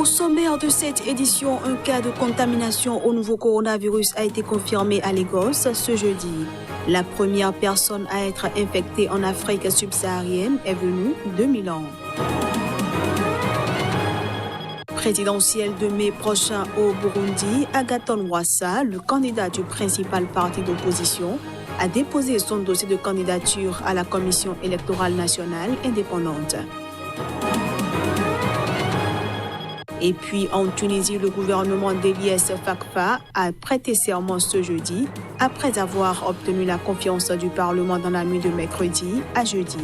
Au sommaire de cette édition, un cas de contamination au nouveau coronavirus a été confirmé à Lagos ce jeudi. La première personne à être infectée en Afrique subsaharienne est venue de Milan. Présidentielle de mai prochain au Burundi, Agathon Rwasa, le candidat du principal parti d'opposition, a déposé son dossier de candidature à la Commission électorale nationale indépendante. Et puis en Tunisie, le gouvernement d'Eliès Fakfa a prêté serment ce jeudi après avoir obtenu la confiance du Parlement dans la nuit de mercredi à jeudi.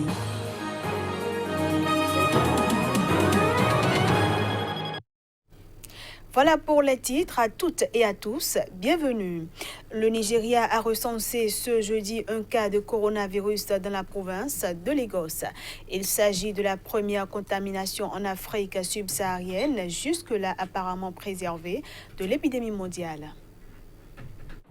Voilà pour les titres. À toutes et à tous, bienvenue. Le Nigeria a recensé ce jeudi un cas de coronavirus dans la province de Lagos. Il s'agit de la première contamination en Afrique subsaharienne, jusque-là apparemment préservée de l'épidémie mondiale.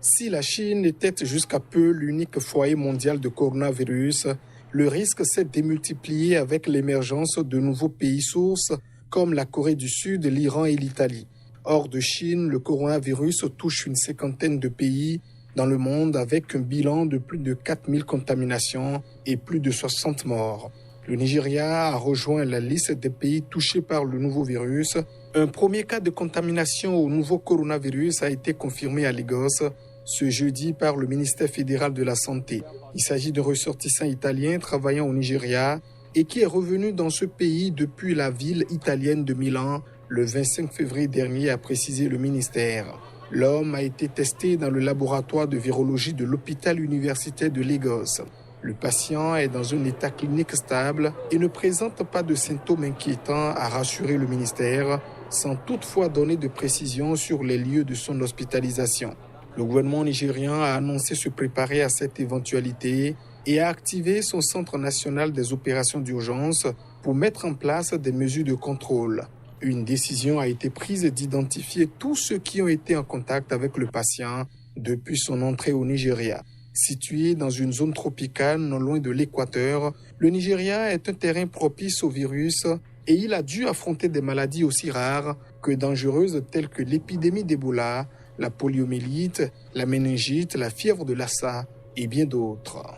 Si la Chine était jusqu'à peu l'unique foyer mondial de coronavirus, le risque s'est démultiplié avec l'émergence de nouveaux pays sources comme la Corée du Sud, l'Iran et l'Italie. Hors de Chine, le coronavirus touche une cinquantaine de pays dans le monde avec un bilan de plus de 4000 contaminations et plus de 60 morts. Le Nigeria a rejoint la liste des pays touchés par le nouveau virus. Un premier cas de contamination au nouveau coronavirus a été confirmé à Lagos ce jeudi par le ministère fédéral de la Santé. Il s'agit d'un ressortissant italien travaillant au Nigeria et qui est revenu dans ce pays depuis la ville italienne de Milan le 25 février dernier, a précisé le ministère. L'homme a été testé dans le laboratoire de virologie de l'hôpital universitaire de Lagos. Le patient est dans un état clinique stable et ne présente pas de symptômes inquiétants, a rassuré le ministère, sans toutefois donner de précisions sur les lieux de son hospitalisation. Le gouvernement nigérian a annoncé se préparer à cette éventualité et a activé son centre national des opérations d'urgence pour mettre en place des mesures de contrôle. Une décision a été prise d'identifier tous ceux qui ont été en contact avec le patient depuis son entrée au Nigeria. Situé dans une zone tropicale non loin de l'équateur, le Nigeria est un terrain propice au virus et il a dû affronter des maladies aussi rares que dangereuses telles que l'épidémie d'Ebola, la poliomyélite, la méningite, la fièvre de Lassa et bien d'autres.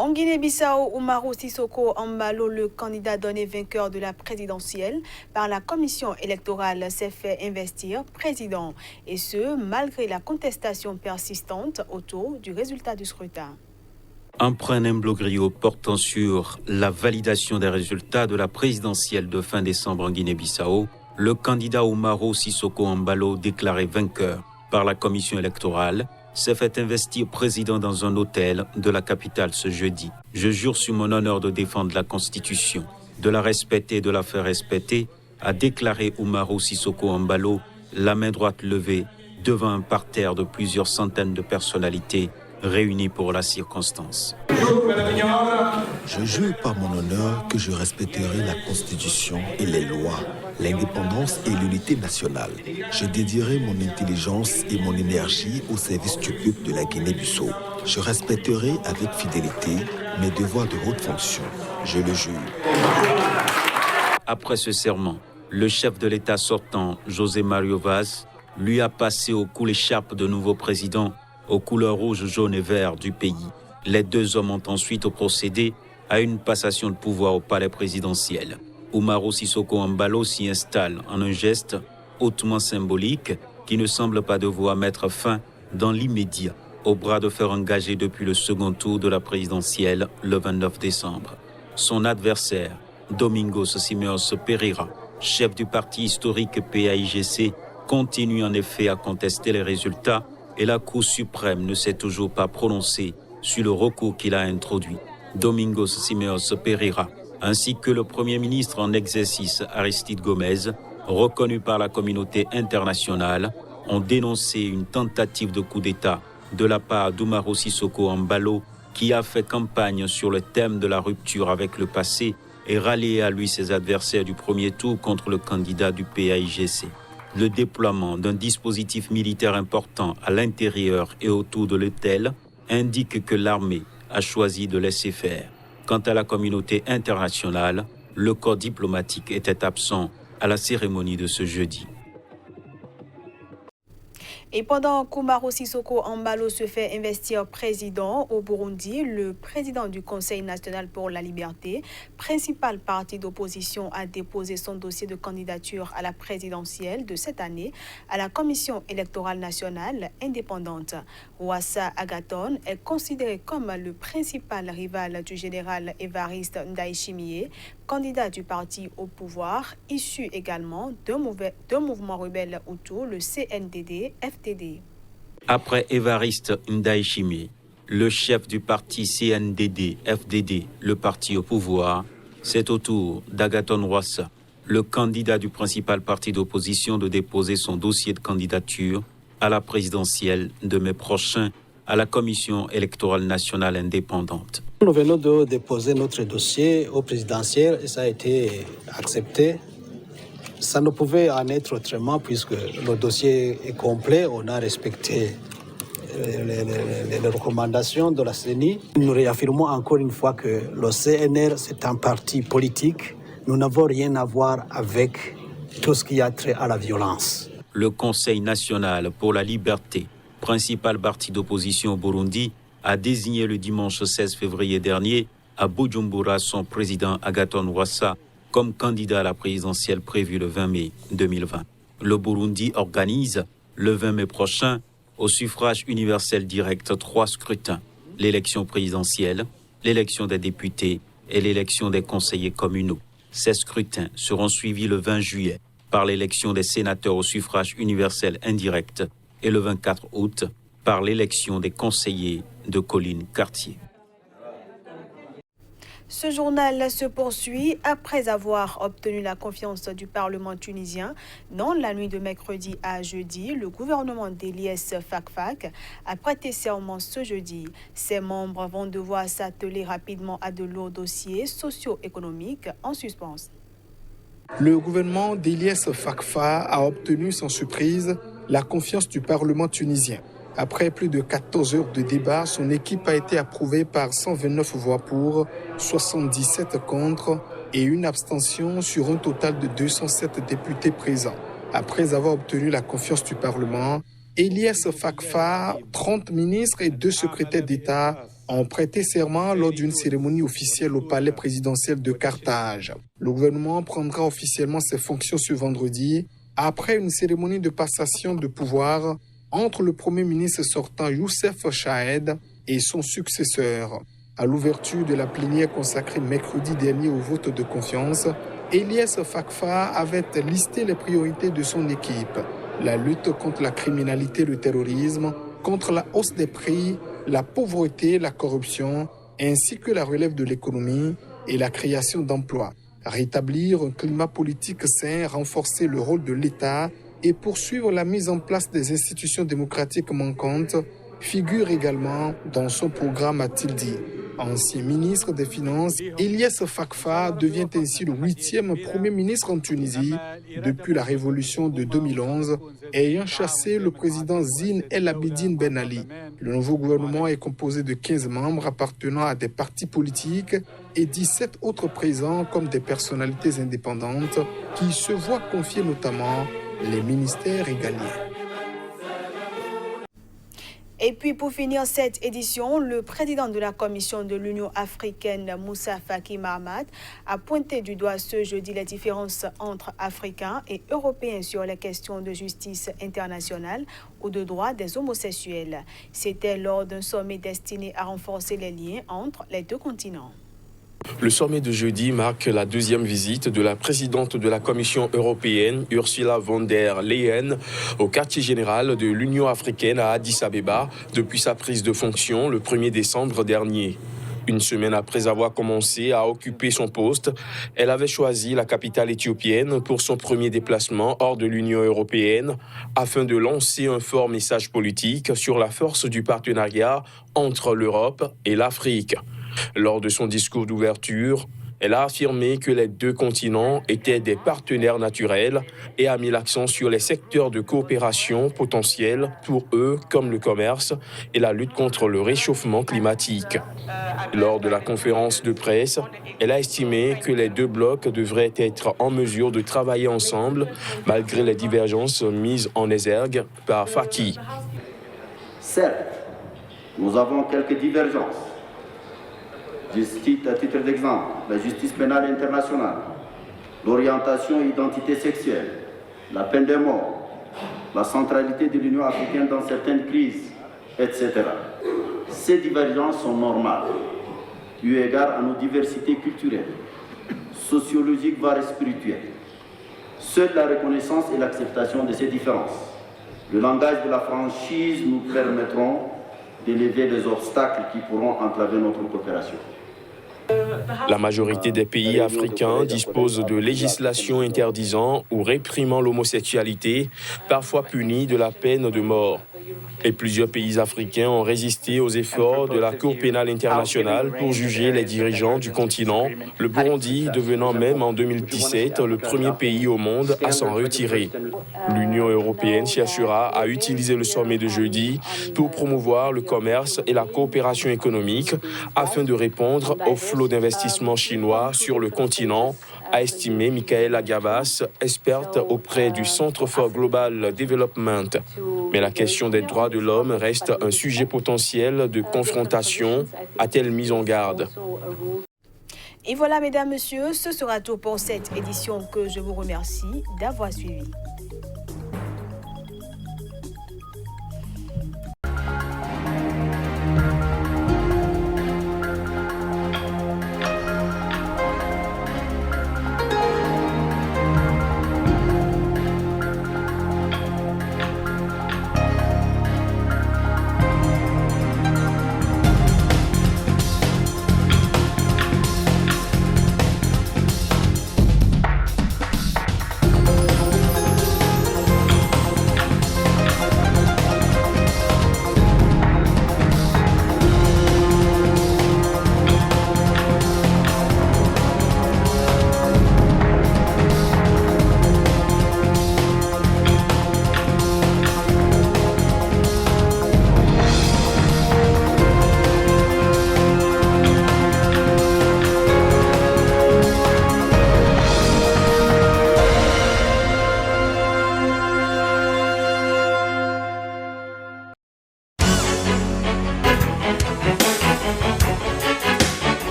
En Guinée-Bissau, Umaru Sissoko Embalo, le candidat donné vainqueur de la présidentielle par la commission électorale, s'est fait investir président, et ce, malgré la contestation persistante autour du résultat du scrutin. Après un imbroglio portant sur la validation des résultats de la présidentielle de fin décembre en Guinée-Bissau, le candidat Umaru Sissoko Embalo, déclaré vainqueur par la commission électorale, s'est fait investir président dans un hôtel de la capitale ce jeudi. Je jure sur mon honneur de défendre la Constitution, de la respecter et de la faire respecter, a déclaré Umaru Sissoko Embalo, la main droite levée, devant un parterre de plusieurs centaines de personnalités réunies pour la circonstance. Je jure par mon honneur que je respecterai la Constitution et les lois, l'indépendance et l'unité nationale. Je dédierai mon intelligence et mon énergie au service du peuple de la Guinée-Bissau. Je respecterai avec fidélité mes devoirs de haute fonction. Je le jure. Après ce serment, le chef de l'État sortant, José Mario Vaz, lui a passé au cou l'écharpe de nouveau président aux couleurs rouge, jaune et vert du pays. Les deux hommes ont ensuite procédé à une passation de pouvoir au palais présidentiel. Umaru Sissoko Embalo s'y installe en un geste hautement symbolique qui ne semble pas devoir mettre fin dans l'immédiat au bras de fer engagé depuis le second tour de la présidentielle le 29 décembre. Son adversaire, Domingos Simeos Pereira, chef du parti historique PAIGC, continue en effet à contester les résultats et la Cour suprême ne s'est toujours pas prononcée sur le recours qu'il a introduit. Domingos Simeos Pereira, ainsi que le Premier ministre en exercice Aristide Gomez, reconnu par la communauté internationale, ont dénoncé une tentative de coup d'État de la part d'Umaru Sissoko Embalo, qui a fait campagne sur le thème de la rupture avec le passé et rallié à lui ses adversaires du premier tour contre le candidat du PAIGC. Le déploiement d'un dispositif militaire important à l'intérieur et autour de l'hôtel indique que l'armée a choisi de laisser faire. Quant à la communauté internationale, le corps diplomatique était absent à la cérémonie de ce jeudi. Et pendant qu'Umaro Sissoko Embalo se fait investir président au Burundi, le président du Conseil national pour la liberté, principal parti d'opposition, a déposé son dossier de candidature à la présidentielle de cette année à la Commission électorale nationale indépendante. Ouassa Agathon est considéré comme le principal rival du général Évariste Ndayishimiye, candidat du parti au pouvoir, issu également d'un mouvement rebelle Hutu, le CNDD-FDD. Après Évariste Ndayishimiye, le chef du parti CNDD-FDD, le parti au pouvoir, c'est au tour d'Agathon Rwasa, le candidat du principal parti d'opposition, de déposer son dossier de candidature à la présidentielle de mai prochain à la Commission électorale nationale indépendante. Nous venons de déposer notre dossier au présidentiel et ça a été accepté. Ça ne pouvait en être autrement puisque le dossier est complet. On a respecté les recommandations de la CENI. Nous réaffirmons encore une fois que le CNR, c'est un parti politique. Nous n'avons rien à voir avec tout ce qui a trait à la violence. Le Conseil national pour la liberté, principal parti d'opposition au Burundi, a désigné le dimanche 16 février dernier à Bujumbura son président Agathon Rwasa comme candidat à la présidentielle prévue le 20 mai 2020. Le Burundi organise le 20 mai prochain, au suffrage universel direct, 3 scrutins: l'élection présidentielle, l'élection des députés et l'élection des conseillers communaux. Ces scrutins seront suivis le 20 juillet par l'élection des sénateurs au suffrage universel indirect et le 24 août par l'élection des conseillers de Colline-Cartier. Ce journal se poursuit après avoir obtenu la confiance du Parlement tunisien. Dans la nuit de mercredi à jeudi, le gouvernement d'Eliès Fakhfakh a prêté serment ce jeudi. Ses membres vont devoir s'atteler rapidement à de lourds dossiers socio-économiques en suspens. Le gouvernement d'Eliès Fakhfakh a obtenu sans surprise la confiance du Parlement tunisien. Après plus de 14 heures de débat, son équipe a été approuvée par 129 voix pour, 77 contre et une abstention sur un total de 207 députés présents. Après avoir obtenu la confiance du Parlement, Eliès Fakhfakh, 30 ministres et 2 secrétaires d'État ont prêté serment lors d'une cérémonie officielle au palais présidentiel de Carthage. Le gouvernement prendra officiellement ses fonctions ce vendredi, après une cérémonie de passation de pouvoir entre le Premier ministre sortant Youssef Chahed et son successeur. À l'ouverture de la plénière consacrée mercredi dernier au vote de confiance, Eliès Fakhfakh avait listé les priorités de son équipe: la lutte contre la criminalité et le terrorisme, contre la hausse des prix, la pauvreté, la corruption, ainsi que la relève de l'économie et la création d'emplois. Rétablir un climat politique sain, renforcer le rôle de l'État et poursuivre la mise en place des institutions démocratiques manquantes figure également dans son programme, a-t-il dit. Ancien ministre des Finances, Eliès Fakhfakh devient ainsi le 8e Premier ministre en Tunisie depuis la révolution de 2011, ayant chassé le président Zine El Abidine Ben Ali. Le nouveau gouvernement est composé de 15 membres appartenant à des partis politiques et 17 autres présents comme des personnalités indépendantes qui se voient confier notamment les ministères régaliens. Et puis pour finir cette édition, le président de la Commission de l'Union africaine, Moussa Faki Mahamat, a pointé du doigt ce jeudi les différences entre Africains et Européens sur les questions de justice internationale ou de droits des homosexuels. C'était lors d'un sommet destiné à renforcer les liens entre les deux continents. Le sommet de jeudi marque la 2e visite de la présidente de la Commission européenne, Ursula von der Leyen, au quartier général de l'Union africaine à Addis Abeba depuis sa prise de fonction le 1er décembre dernier. Une semaine après avoir commencé à occuper son poste, elle avait choisi la capitale éthiopienne pour son premier déplacement hors de l'Union européenne afin de lancer un fort message politique sur la force du partenariat entre l'Europe et l'Afrique. Lors de son discours d'ouverture, Elle a affirmé que les deux continents étaient des partenaires naturels et a mis l'accent sur les secteurs de coopération potentiels pour eux, comme le commerce et la lutte contre le réchauffement climatique. Lors de la conférence de presse, elle a estimé que les deux blocs devraient être en mesure de travailler ensemble malgré les divergences mises en exergue par Faki. Certes, nous avons quelques divergences. Je cite à titre d'exemple la justice pénale internationale, l'orientation et l'identité sexuelle, la peine de mort, la centralité de l'Union africaine dans certaines crises, etc. Ces divergences sont normales, eu égard à nos diversités culturelles, sociologiques, voire spirituelles. Seule la reconnaissance et l'acceptation de ces différences, le langage de la franchise nous permettront d'élever les obstacles qui pourront entraver notre coopération. La majorité des pays africains disposent de législations interdisant ou réprimant l'homosexualité, parfois punie de la peine de mort. Et plusieurs pays africains ont résisté aux efforts de la Cour pénale internationale pour juger les dirigeants du continent, le Burundi devenant même en 2017 le premier pays au monde à s'en retirer. L'Union européenne cherchera à utiliser le sommet de jeudi pour promouvoir le commerce et la coopération économique afin de répondre au flot d'investissements chinois sur le continent, a estimé Michaela Gavas, experte auprès du Centre for Global Development. Mais la question des droits de l'homme reste un sujet potentiel de confrontation, a-t-elle mis en garde. Et voilà, mesdames, messieurs, ce sera tout pour cette édition que je vous remercie d'avoir suivi.